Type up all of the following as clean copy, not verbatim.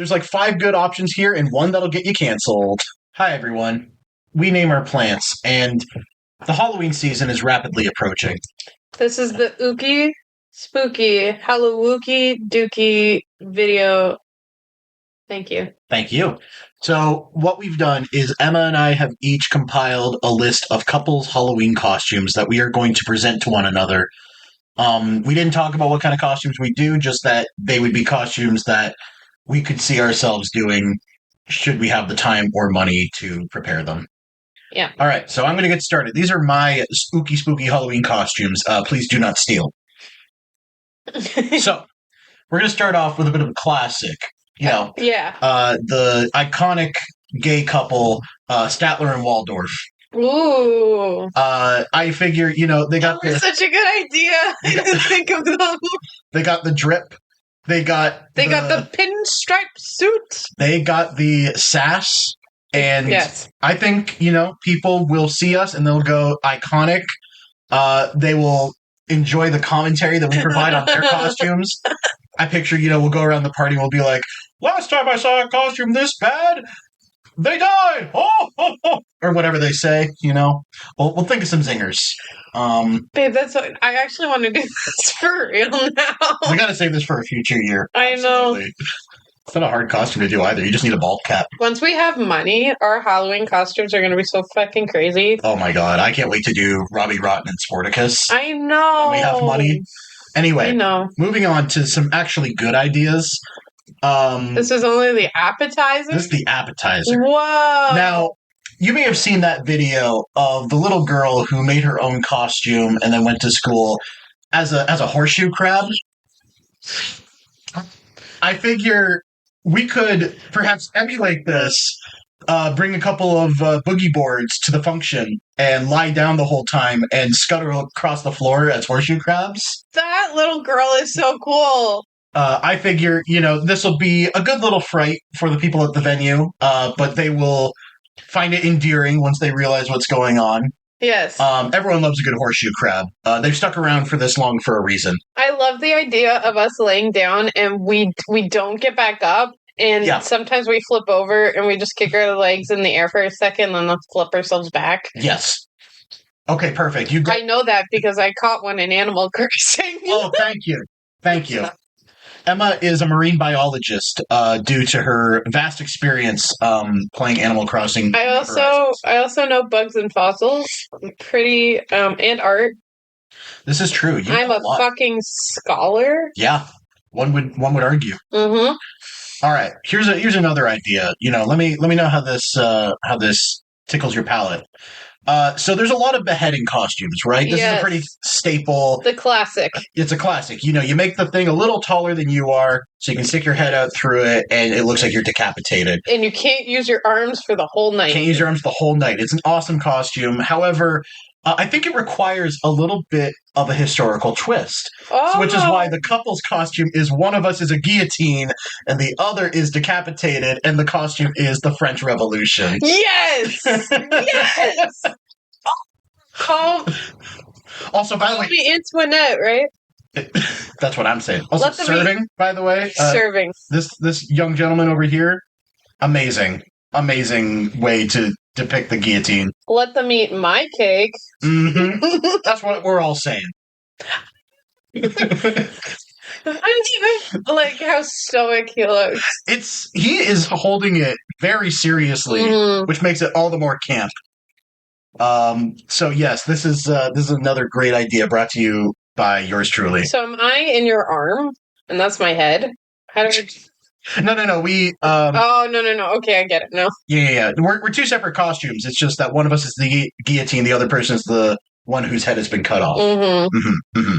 There's like 5 good options here and one that'll get you canceled. Hi, everyone. We name our plants, and the Halloween season is rapidly approaching. This is the Ookie Spooky Hallowookie Dookie video. Thank you. Thank you. So what we've done is Emma and I have each compiled a list of couples' Halloween costumes that we are going to present to one another. We didn't talk about what kind of costumes we do, just that they would be costumes that we could see ourselves doing should we have the time or money to prepare them. Yeah. All right, so I'm going to get started. These are my spooky Halloween costumes. Please do not steal. So we're going to start off with a bit of a classic. Yeah. The iconic gay couple, Statler and Waldorf. Ooh. I figure, they got such a good idea. I didn't think of them. They got the drip. They got the pinstripe suit. They got the sass. And yes. I think, people will see us and they'll go iconic. They will enjoy the commentary that we provide on their costumes. I picture, we'll go around the party and we'll be like, last time I saw a costume this bad, they died! Oh! Or whatever they say, We'll think of some zingers. Babe, I actually want to do this for real now. We gotta save this for a future year. I know. It's not a hard costume to do either. You just need a bald cap. Once we have money, our Halloween costumes are going to be so fucking crazy. Oh my god, I can't wait to do Robbie Rotten and Sporticus. I know. When we have money. Anyway, moving on to some actually good ideas. This is only the appetizer? This is the appetizer. Whoa! Now, you may have seen that video of the little girl who made her own costume and then went to school as a horseshoe crab. I figure we could perhaps emulate this, bring a couple of boogie boards to the function and lie down the whole time and scuttle across the floor as horseshoe crabs. That little girl is so cool. I figure, this will be a good little fright for the people at the venue, but they will find it endearing once they realize what's going on. Yes. Everyone loves a good horseshoe crab. They've stuck around for this long for a reason. I love the idea of us laying down and we don't get back up. And sometimes we flip over and we just kick our legs in the air for a second and then flip ourselves back. Yes. Okay, perfect. I know that because I caught one in Animal Crossing. Oh, thank you. Thank you. Emma is a marine biologist due to her vast experience playing Animal Crossing. I also know bugs and fossils pretty and art. This is true. I'm a fucking scholar. Yeah, one would argue. Mm-hmm. All right, here's another idea. Let me know how this tickles your palate. So there's a lot of beheading costumes, right? This is a pretty staple. The classic. It's a classic. You make the thing a little taller than you are, so you can stick your head out through it, and it looks like you're decapitated. And you can't use your arms for the whole night. Can't use your arms the whole night. It's an awesome costume. However, I think it requires a little bit of a historical twist, which is why the couple's costume is one of us is a guillotine and the other is decapitated, and the costume is the French Revolution. Yes! Yes! Also, by the way... be Antoinette, right? That's what I'm saying. Also, serving, by the way. Serving. This young gentleman over here, amazing way to depict the guillotine. Let them eat my cake. Mm-hmm. That's what we're all saying. I'm even like how stoic he looks. He is holding it very seriously, which makes it all the more camp. So yes, this is another great idea brought to you by yours truly. So am I in your arm? And that's my head? How do I... No. We. Oh no. Okay, I get it now. Yeah. We're two separate costumes. It's just that one of us is the guillotine, the other person is the one whose head has been cut off. Mm-hmm.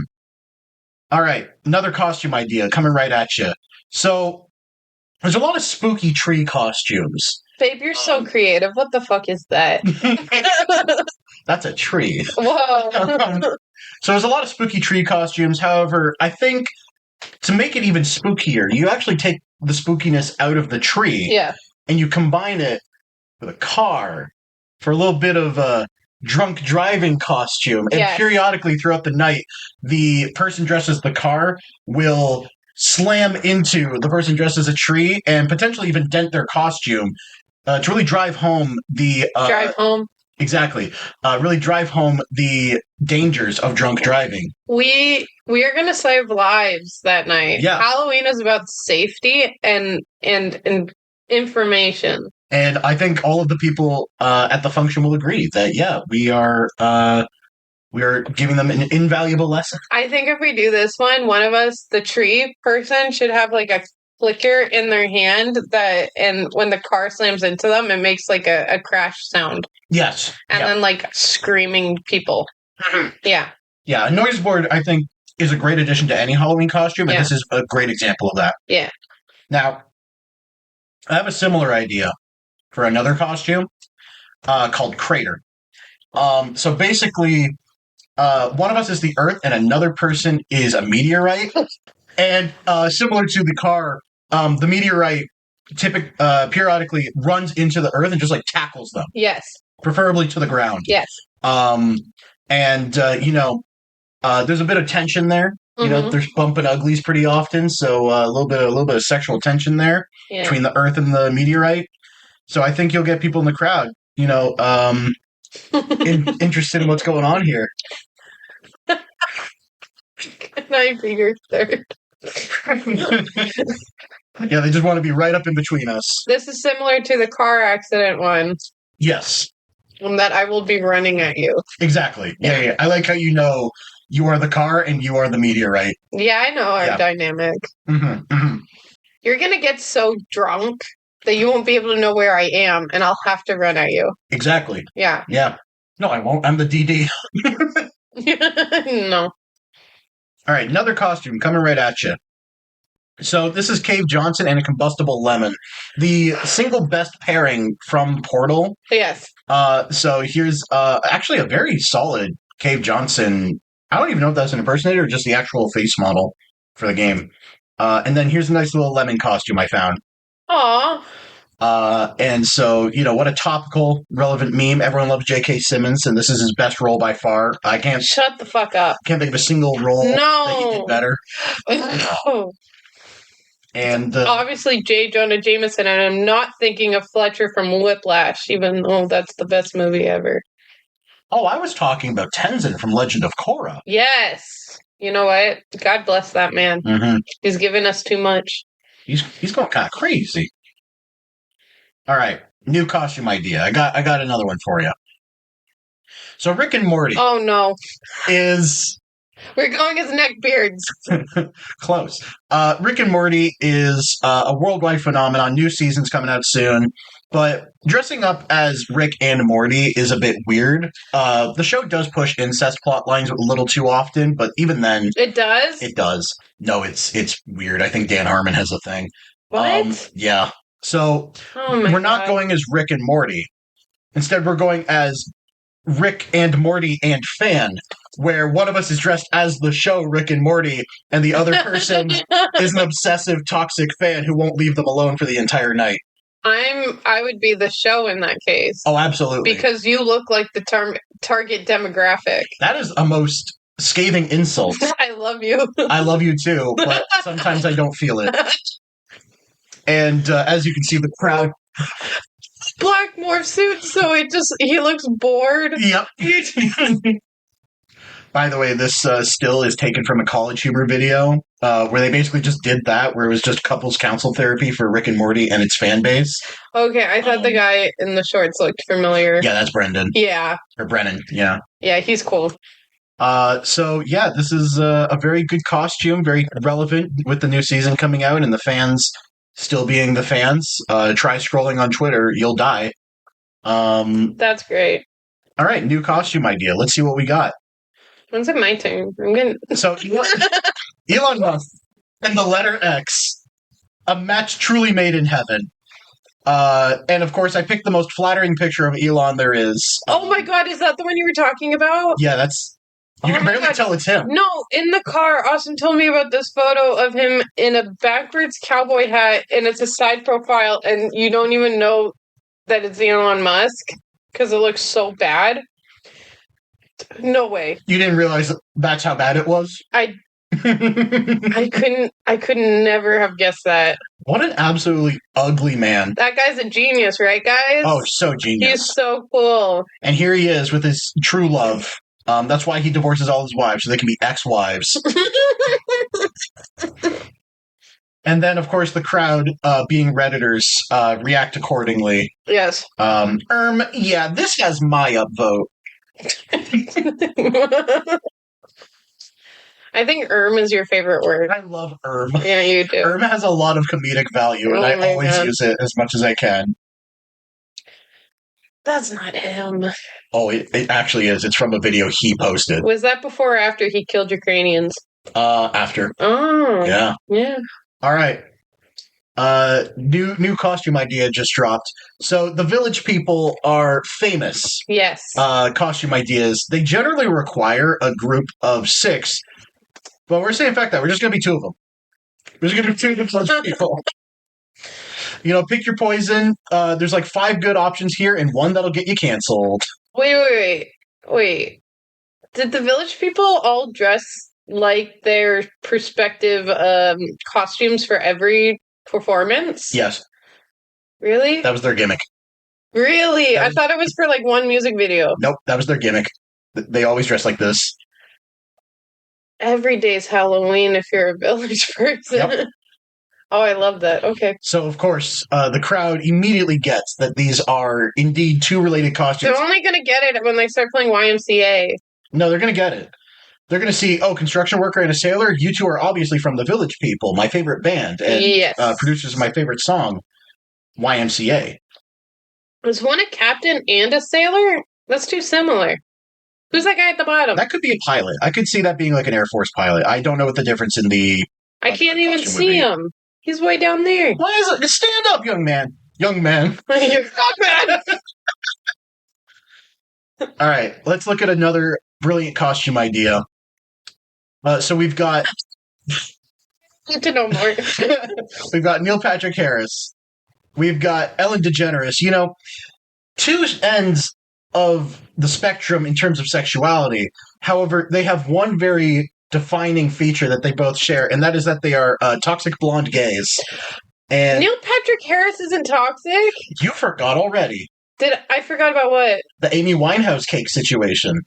All right, another costume idea coming right at you. So there's a lot of spooky tree costumes. Babe, you're so creative. What the fuck is that? That's a tree. Whoa. So there's a lot of spooky tree costumes. However, I think to make it even spookier, you actually take the spookiness out of the tree. Yeah. And you combine it with a car for a little bit of a drunk driving costume. And periodically throughout the night, the person dressed as the car will slam into the person dressed as a tree and potentially even dent their costume to really drive home the drive home. Exactly. Really drive home the dangers of drunk driving. We are going to save lives that night. Yeah. Halloween is about safety and information. And I think all of the people at the function will agree that, yeah, we are giving them an invaluable lesson. I think if we do this one of us, the tree person, should have like a flicker in their hand and when the car slams into them, it makes like a crash sound. Yes. And then like screaming people. Yeah. Yeah, a noise board, I think, is a great addition to any Halloween costume, and this is a great example of that. Yeah. Now, I have a similar idea for another costume called Crater. So basically, one of us is the Earth, and another person is a meteorite. And similar to the car, the meteorite periodically runs into the Earth and just like tackles them. Yes. Preferably to the ground. Yes. There's a bit of tension there. You know, there's bumping uglies pretty often, so a little bit of sexual tension there between the Earth and the meteorite. So I think you'll get people in the crowd, interested in what's going on here. Can I be your third? Yeah, they just want to be right up in between us. This is similar to the car accident one. Yes. And that I will be running at you. Exactly. Yeah. I like how you are the car and you are the meteorite. Yeah, I know our dynamic. You're going to get so drunk that you won't be able to know where I am, and I'll have to run at you. Exactly. Yeah. Yeah. No, I won't. I'm the DD. No. All right, another costume coming right at you. So this is Cave Johnson and a combustible lemon. The single best pairing from Portal. Yes. So here's actually a very solid Cave Johnson. I don't even know if that's an impersonator or just the actual face model for the game. And then here's a nice little lemon costume I found. Aww. And so, what a topical, relevant meme. Everyone loves J.K. Simmons, and this is his best role by far. I can't... Shut the fuck up. Can't think of a single role that he did better. No. And... obviously, J. Jonah Jameson, and I'm not thinking of Fletcher from Whiplash, even though that's the best movie ever. Oh, I was talking about Tenzin from Legend of Korra. Yes. You know what? God bless that man. Mm-hmm. He's given us too much. He's going kind of crazy. All right, new costume idea. I got another one for you. So Rick and Morty. Oh no. We're going as neckbeards. Close. Rick and Morty is a worldwide phenomenon. New season's coming out soon. But dressing up as Rick and Morty is a bit weird. The show does push incest plot lines a little too often, but even then... It does? It does. No, it's weird. I think Dan Harmon has a thing. What? Yeah. So we're not going as Rick and Morty. Instead, we're going as Rick and Morty and fan, where one of us is dressed as the show Rick and Morty, and the other person is an obsessive, toxic fan who won't leave them alone for the entire night. I would be the show in that case. Oh, absolutely. Because you look like the target demographic. That is a most scathing insult. I love you. I love you too, but sometimes I don't feel it. And as you can see, the crowd... Black morph suit, so he looks bored. Yep. By the way, this still is taken from a College Humor video where they basically just did that, where it was just couples counsel therapy for Rick and Morty and its fan base. Okay, I thought the guy in the shorts looked familiar. Yeah, that's Brendan. Yeah. Or Brennan, yeah. Yeah, he's cool. So, yeah, this is a very good costume, very relevant with the new season coming out and the fans still being the fans. Try scrolling on Twitter, you'll die. That's great. All right, new costume idea. Let's see what we got. When's it my turn? I'm gonna... So, Elon Musk and the letter X, a match truly made in heaven. And of course, I picked the most flattering picture of Elon there is. Oh my god, is that the one you were talking about? Yeah, that's... You can barely tell it's him. No, in the car, Austin told me about this photo of him in a backwards cowboy hat, and it's a side profile, and you don't even know that it's Elon Musk, because it looks so bad. No way. You didn't realize that's how bad it was? I I could never have guessed that. What an absolutely ugly man. That guy's a genius, right, guys? Oh, so genius. He's so cool. And here he is with his true love. That's why he divorces all his wives, so they can be ex-wives. And then, of course, the crowd, being Redditors, react accordingly. Yes. Yeah, this has my upvote. I think is your favorite word. I love Yeah, you do. has a lot of comedic value, and I always use it as much as I can. That's not him. Oh, it actually is. It's from a video he posted. Was that before or after he killed Ukrainians? After. Oh. Yeah. Yeah. All right. New costume idea just dropped. So the Village People are famous. Yes. Costume ideas. They generally require a group of 6, but we're saying fact that we're just going to be 2 of them. We're just going to be 2 of the Village People. Pick your poison. There's like 5 good options here, and 1 that'll get you canceled. Wait. Did the Village People all dress like their prospective costumes for every performance? Yes. Really? That was their gimmick. Really? I thought it was for like one music video. Nope, that was their gimmick. They always dress like this. Every day's Halloween if you're a Village person. Yep. Oh, I love that. Okay. So, of course, the crowd immediately gets that these are indeed 2 related costumes. They're only going to get it when they start playing YMCA. No, they're going to get it. They're going to see, construction worker and a sailor, you 2 are obviously from the Village People, my favorite band, and yes. Producers of my favorite song, YMCA. Was one a captain and a sailor? That's too similar. Who's that guy at the bottom? That could be a pilot. I could see that being like an Air Force pilot. I don't know what the difference in the... I can't even see him. He's way down there. Why is it? Stand up, young man. Young man. You're young man. All right, let's look at another brilliant costume idea. So we've got... Need to know more. We've got Neil Patrick Harris. We've got Ellen DeGeneres. 2 ends of the spectrum in terms of sexuality. However, they have one very defining feature that they both share, and that is that they are toxic blonde gays. And Neil Patrick Harris isn't toxic? You forgot already. I forgot about what? The Amy Winehouse cake situation.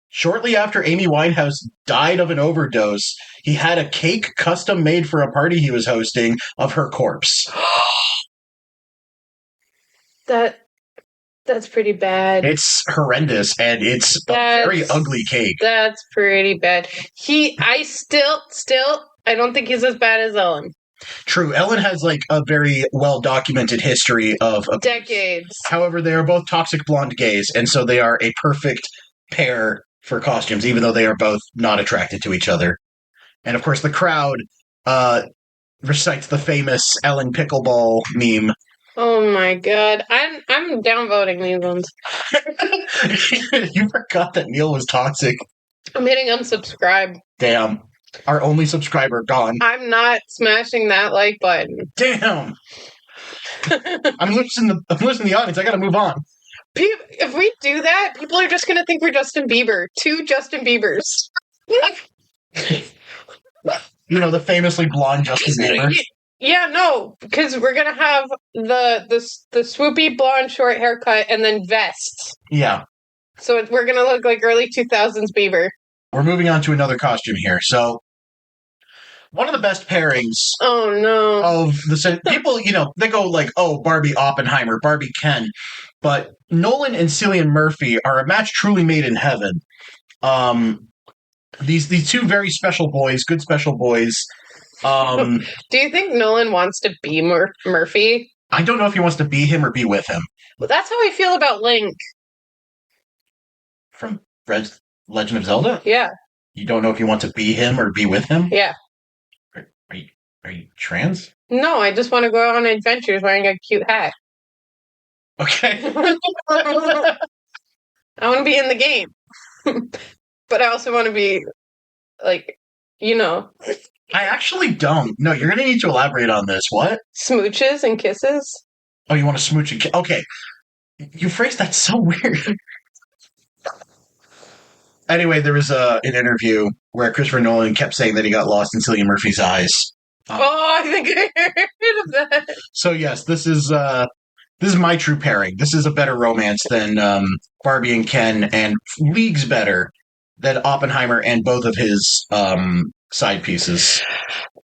Shortly after Amy Winehouse died of an overdose, he had a cake custom made for a party he was hosting of her corpse. That's pretty bad. It's horrendous, and it's a very ugly cake. That's pretty bad. I don't think he's as bad as Ellen. True, Ellen has like a very well-documented history of abuse. Decades. However, they are both toxic blonde gays, and so they are a perfect pair for costumes, even though they are both not attracted to each other. And of course, the crowd recites the famous Ellen pickleball meme. Oh my god. I'm downvoting these ones. You forgot that Neil was toxic. I'm hitting unsubscribe. Damn. Our only subscriber gone. I'm not smashing that like button. Damn. I'm losing the audience. I gotta move on. If we do that, people are just gonna think we're Justin Bieber. 2 Justin Biebers. The famously blonde Justin Bieber. Yeah, no, because we're gonna have the swoopy blonde short haircut and then vest. Yeah. So we're gonna look like early 2000s Bieber. We're moving on to another costume here. So, one of the best pairings. Oh no! Of the people, they go like, "Oh, Barbie Oppenheimer, Barbie Ken," but Nolan and Cillian Murphy are a match truly made in heaven. These 2 very special boys, good special boys. Do you think Nolan wants to be Murphy? I don't know if he wants to be him or be with him. Well, that's how I feel about Link. From Legend of Zelda? Yeah. You don't know if you want to be him or be with him? Yeah. Are you trans? No, I just want to go on adventures wearing a cute hat. Okay. I want to be in the game. But I also want to be, I actually don't. No, you're going to need to elaborate on this. What? Smooches and kisses? Oh, you want to smooch and kiss? Okay. You phrased that so weird. Anyway, there was an interview where Christopher Nolan kept saying that he got lost in Cillian Murphy's eyes. I think I heard of that. So yes, this is my true pairing. This is a better romance than Barbie and Ken, and leagues better than Oppenheimer and both of his side pieces.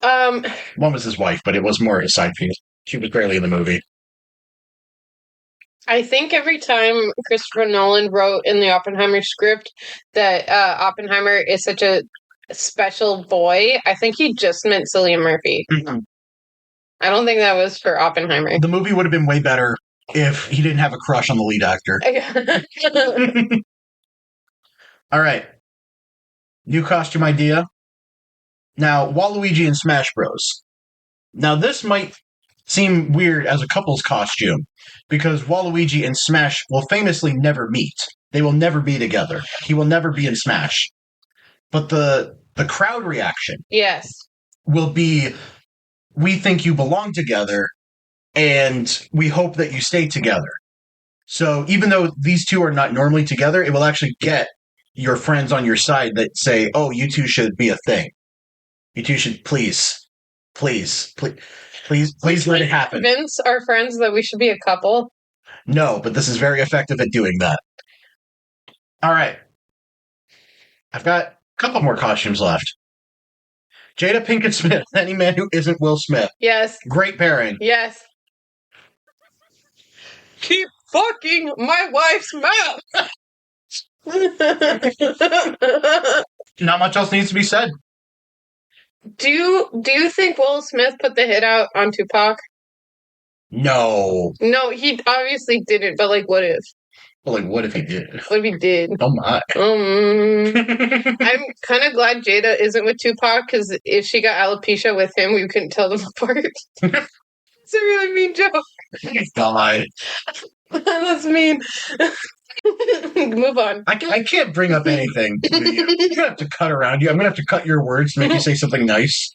One was his wife, but it was more a side piece. She was barely in the movie. I think every time Christopher Nolan wrote in the Oppenheimer script that Oppenheimer is such a special boy, I think he just meant Cillian Murphy. Mm-hmm. I don't think that was for Oppenheimer. The movie would have been way better if he didn't have a crush on the lead actor. All right. New costume idea. Now, Waluigi and Smash Bros. Now, this might seem weird as a couple's costume because Waluigi and Smash will famously never meet. They will never be together. He will never be in Smash. But the crowd reaction will be, we think you belong together, and we hope that you stay together. So even though these two are not normally together, it will actually get your friends on your side that say, oh, you two should be a thing. You two should please let it happen. Convince our friends that we should be a couple? No, but this is very effective at doing that. All right. I've got a couple more costumes left. Jada Pinkett Smith, any man who isn't Will Smith. Yes. Great pairing. Yes. Keep fucking my wife's mouth. Not much else needs to be said. Do you think Will Smith put the hit out on Tupac? No. No, he obviously didn't, but like, what if? Well, like, what if he did? What if he did? Oh my. I'm kind of glad Jada isn't with Tupac, because if she got alopecia with him, we couldn't tell them apart. It's a really mean joke. God. That's mean. Move on. I can't bring up anything. You're going to have to cut around you. I'm going to have to cut your words to make you say something nice.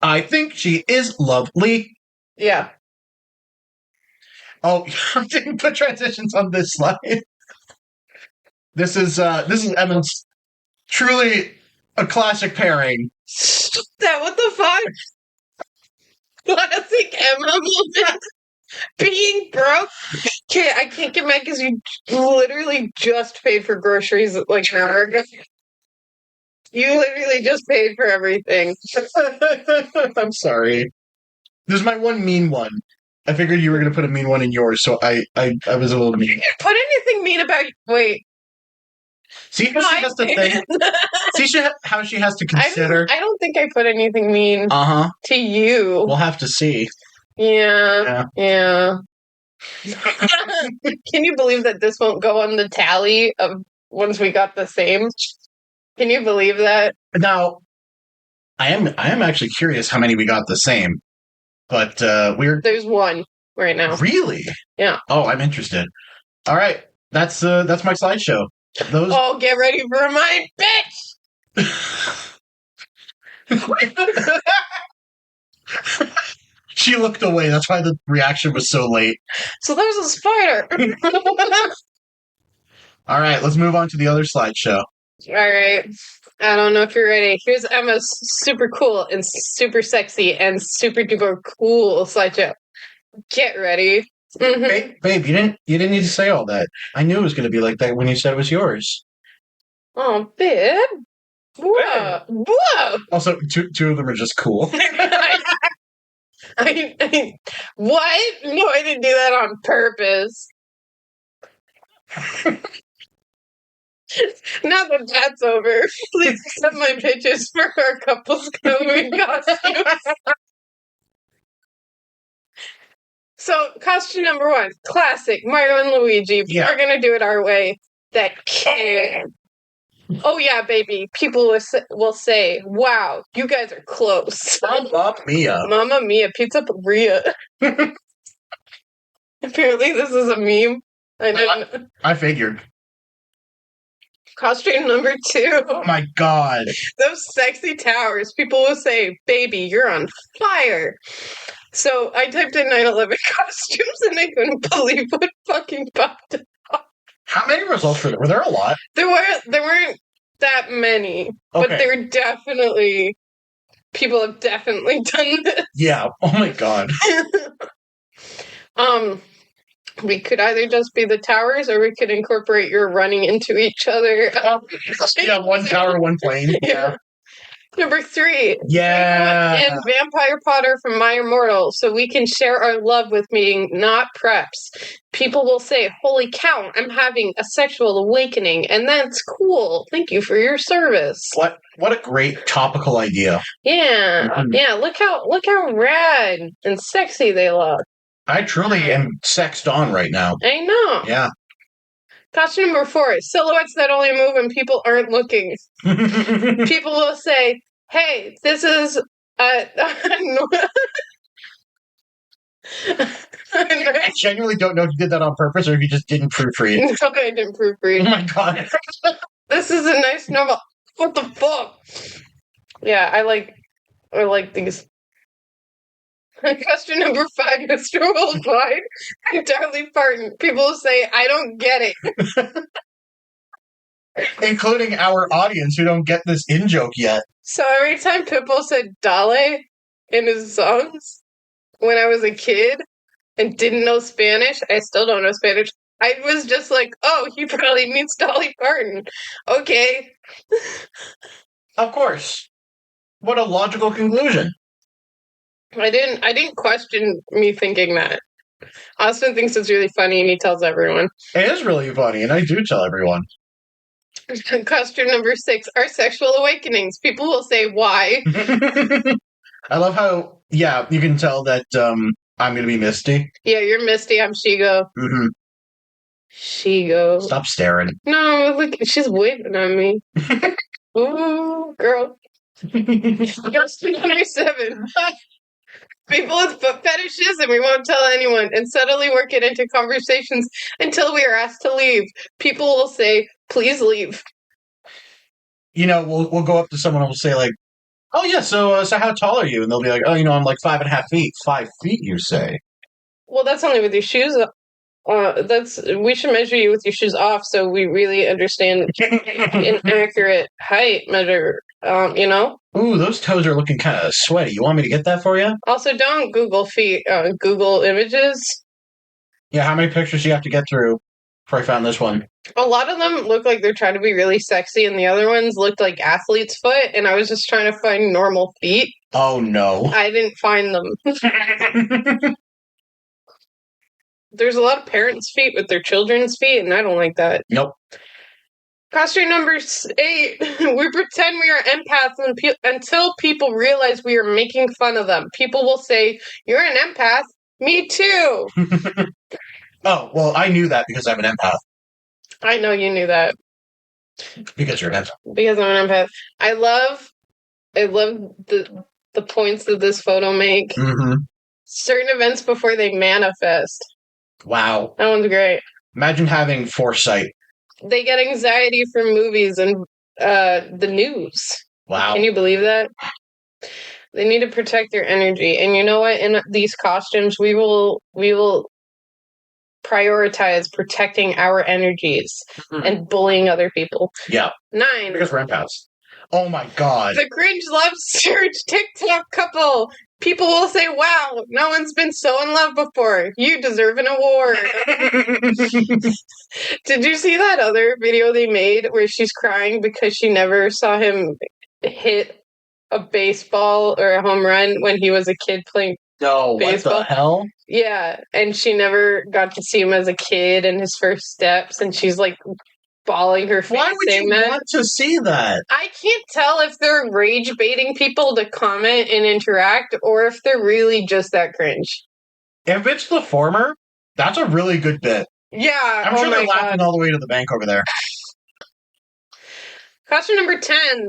I think she is lovely. Yeah. Oh, I didn't put transitions on this slide. This is Emma's truly a classic pairing. What the fuck? Classic Emma moment. Being broke. I can't get mad because you literally just paid for groceries like an hour ago. You literally just paid for everything. I'm sorry. This is my one mean one. I figured you were going to put a mean one in yours, so I was a little mean. Put anything mean about... Wait. See how she has to think? See how she has to consider? I don't think I put anything mean to you. We'll have to see. Yeah. Can you believe that this won't go on the tally of once we got the same? Can you believe that? Now, I am actually curious how many we got the same. But there's one right now. Really? Yeah. Oh, I'm interested. All right. That's my slideshow. Oh, get ready for mine, bitch! She looked away. That's why the reaction was so late. So there's a spider. All right, let's move on to the other slideshow. All right. I don't know if you're ready. Here's Emma's super cool and super sexy and super duper cool slideshow. Get ready. Mm-hmm. Babe, you didn't need to say all that. I knew it was going to be like that when you said it was yours. Oh, babe. Whoa. Whoa. Also, two of them are just cool. What? No, I didn't do that on purpose. Now that that's over, please accept my pitches for our couples Halloween costumes. So, costume number one, classic Mario and Luigi. Yeah. We're gonna do it our way. That can. Oh yeah, baby. People will say, "Wow, you guys are close." Mamma mia! Mamma mia! Pizza-peria. Apparently, this is a meme. I didn't. I figured. Costume number two. Oh my god. Those sexy towers. People will say, "Baby, you're on fire." So I typed in 9/11 costumes and I couldn't believe what fucking popped up. How many results were there? Were there a lot? There weren't that many, Okay. but they're definitely people have definitely done this. Yeah. Oh my god. We could either just be the towers, or we could incorporate your running into each other. Yeah, one tower, one plane. Yeah. Number 3. Yeah. And Vampire Potter from My Immortal, so we can share our love with being not preps. People will say, holy cow, I'm having a sexual awakening, and that's cool. Thank you for your service. What a great topical idea. Yeah. Mhm. Yeah, look how rad and sexy they look. I truly am sexed on right now. I know. Yeah. Costume number 4, silhouettes that only move when people aren't looking. People will say, hey, this is I genuinely don't know if you did that on purpose or if you just didn't proofread. No, I didn't proofread. Oh my god. This is a nice novel. What the fuck? Yeah, I like these. Question number 5, Mr. Worldwide and Dolly Parton. People will say, I don't get it. Including our audience who don't get this in-joke yet. So every time Pitbull said Dale in his songs when I was a kid and didn't know Spanish, I still don't know Spanish, I was just like, oh, he probably means Dolly Parton. Okay. Of course. What a logical conclusion. I didn't question me thinking that. Austin thinks it's really funny and he tells everyone. It is really funny, and I do tell everyone. Question number 6, our sexual awakenings. People will say, why? I love how, yeah, you can tell that I'm going to be Misty. Yeah, you're Misty, I'm Shigo. Mm-hmm. Shigo. Stop staring. No, look, she's waving at me. Ooh, girl. Question number 7. People with foot fetishes and we won't tell anyone, and suddenly work it into conversations until we are asked to leave. People will say, please leave. You know, we'll go up to someone and we'll say, like, oh yeah, so how tall are you? And they'll be like, oh, you know, I'm like 5.5 feet. 5 feet, you say? Well, that's only with your shoes. We should measure you with your shoes off so we really understand an accurate height measure. You know? Ooh, those toes are looking kind of sweaty. You want me to get that for you? Also, don't Google feet. Google images. Yeah, how many pictures do you have to get through before I found this one? A lot of them look like they're trying to be really sexy, and the other ones looked like athlete's foot, and I was just trying to find normal feet. Oh, no. I didn't find them. There's a lot of parents' feet with their children's feet, and I don't like that. Nope. Question number 8. We pretend we are empaths until people realize we are making fun of them. People will say, you're an empath. Me too. Oh, well, I knew that because I'm an empath. I know you knew that. Because you're an empath. Because I'm an empath. I love the points that this photo make. Mm-hmm. Certain events before they manifest. Wow. That one's great. Imagine having foresight. They get anxiety from movies and the news. Wow. Can you believe that? They need to protect their energy. And you know what? In these costumes, we will prioritize protecting our energies and bullying other people. Yeah. 9. Because we're empaths. Oh my god. The cringe love surge TikTok couple. People will say, wow, no one's been so in love before. You deserve an award. Did you see that other video they made where she's crying because she never saw him hit a baseball or a home run when he was a kid playing baseball? What the hell? Yeah, and she never got to see him as a kid and his first steps, and she's like bawling her face. Why would you want to see that? I can't tell if they're rage baiting people to comment and interact, or if they're really just that cringe. If it's the former, that's a really good bit. Yeah, I'm sure they're laughing all the way to the bank over there. Question number 10.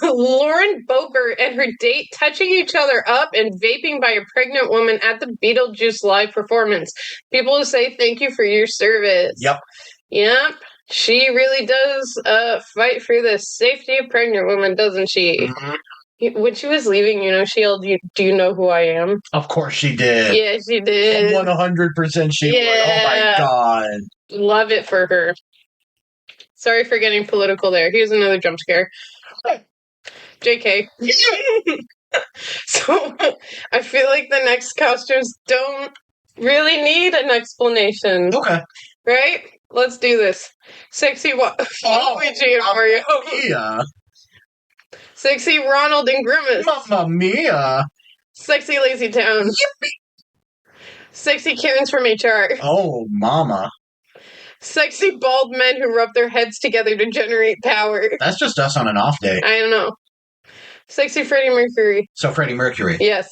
Lauren Boebert and her date touching each other up and vaping by a pregnant woman at the Beetlejuice live performance. People will say thank you for your service. Yep. She really does fight for the safety of pregnant women, doesn't she? Mm-hmm. When she was leaving, she yelled, do you know who I am? Of course she did. Yeah, she did. 100% she would. Oh my god. Love it for her. Sorry for getting political there. Here's another jump scare. JK. So, I feel like the next costumes don't really need an explanation. Okay. Right? Let's do this. Sexy Luigi and Mario. Yeah. Sexy Ronald and Grimace. Mamma mia. Sexy Lazy Town. Sexy Karens from HR. Oh, mama. Sexy bald men who rub their heads together to generate power. That's just us on an off day. I don't know. Sexy Freddie Mercury. So Freddie Mercury. Yes.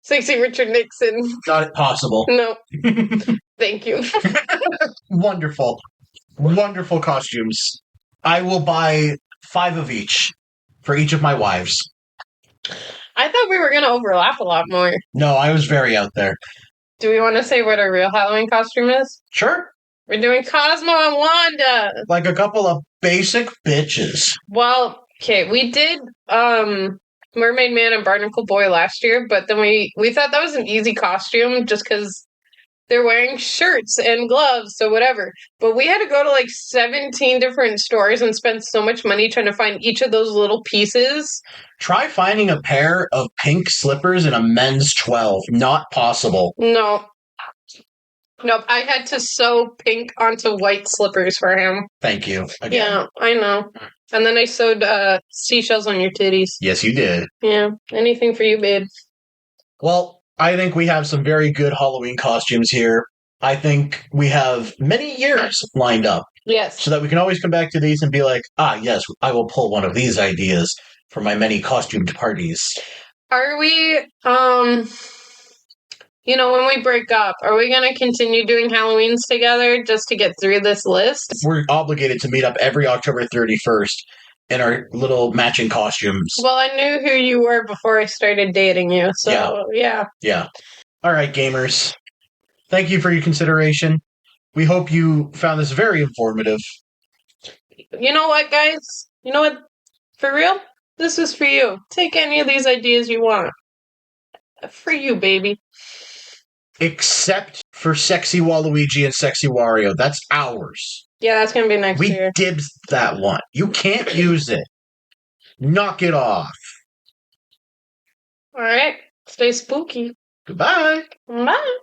Sexy Richard Nixon. Not it possible. No. Thank you. Wonderful. Wonderful costumes. I will buy 5 of each for each of my wives. I thought we were going to overlap a lot more. No, I was very out there. Do we want to say what our real Halloween costume is? Sure. We're doing Cosmo and Wanda. Like a couple of basic bitches. Well, okay, we did Mermaid Man and Barnacle Boy last year, but then we thought that was an easy costume just because they're wearing shirts and gloves, so whatever. But we had to go to like 17 different stores and spend so much money trying to find each of those little pieces. Try finding a pair of pink slippers in a men's 12. Not possible. No. Nope, I had to sew pink onto white slippers for him. Thank you. Again. Yeah, I know. And then I sewed seashells on your titties. Yes, you did. Yeah, anything for you, babe. Well, I think we have some very good Halloween costumes here. I think we have many years lined up. Yes. So that we can always come back to these and be like, yes, I will pull one of these ideas for my many costumed parties. Are we, when we break up, are we going to continue doing Halloweens together just to get through this list? We're obligated to meet up every October 31st in our little matching costumes. Well, I knew who you were before I started dating you, so yeah. Yeah. All right, gamers. Thank you for your consideration. We hope you found this very informative. You know what, guys? You know what? For real? This is for you. Take any of these ideas you want. For you, baby. Except for Sexy Waluigi and Sexy Wario. That's ours. Yeah, that's going to be next year. We dibs that one. You can't use it. Knock it off. All right. Stay spooky. Goodbye. Bye.